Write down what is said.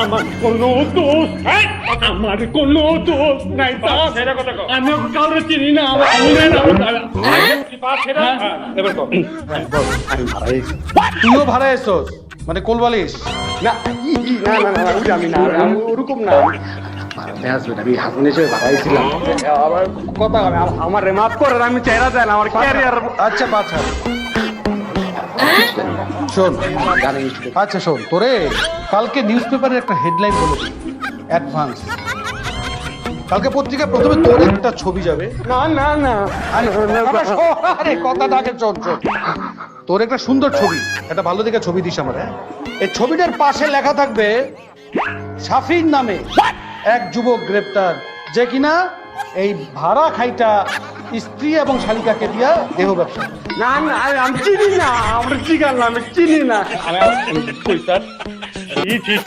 আমার কোনো দোষ আমার কোনো দোষ নাই স্যার। আমি কাউরে চিনি না। আমার তুইও ভাড়া এসোস মানে কোলবালিশ? না না না না ওটা আমি না, আমি ওরকম না। আমি হাসন হিসেবে বাড়াইছিলাম। আবার কথা আমার মাফ করেন, আমি চেহারা দেন আমার ক্যারিয়ার। আচ্ছা পাঠা শোন, আচ্ছা শোন, তোরে কালকে নিউজ পেপারের একটা হেডলাইন বলে দিই, অ্যাডভান্স। কালকে পত্রিকায় প্রথমে তোর একটা ছবি যাবে। না না না আরে কথাটা আগে শোন শোন। তোর একটা সুন্দর ছবি, একটা ভালো দেখে ছবি দিস আমার। হ্যাঁ, এই ছবিটার পাশে লেখা থাকবে শাফির নামে এক যুবক গ্রেপ্তার, যে কিনা এই ভাড়া খাইটা স্ত্রী এবং শালিকাকে দিয়া দেহ ব্যবসা। না না আমি চিনি না, আমরা চিকার না, আমি চিনি না।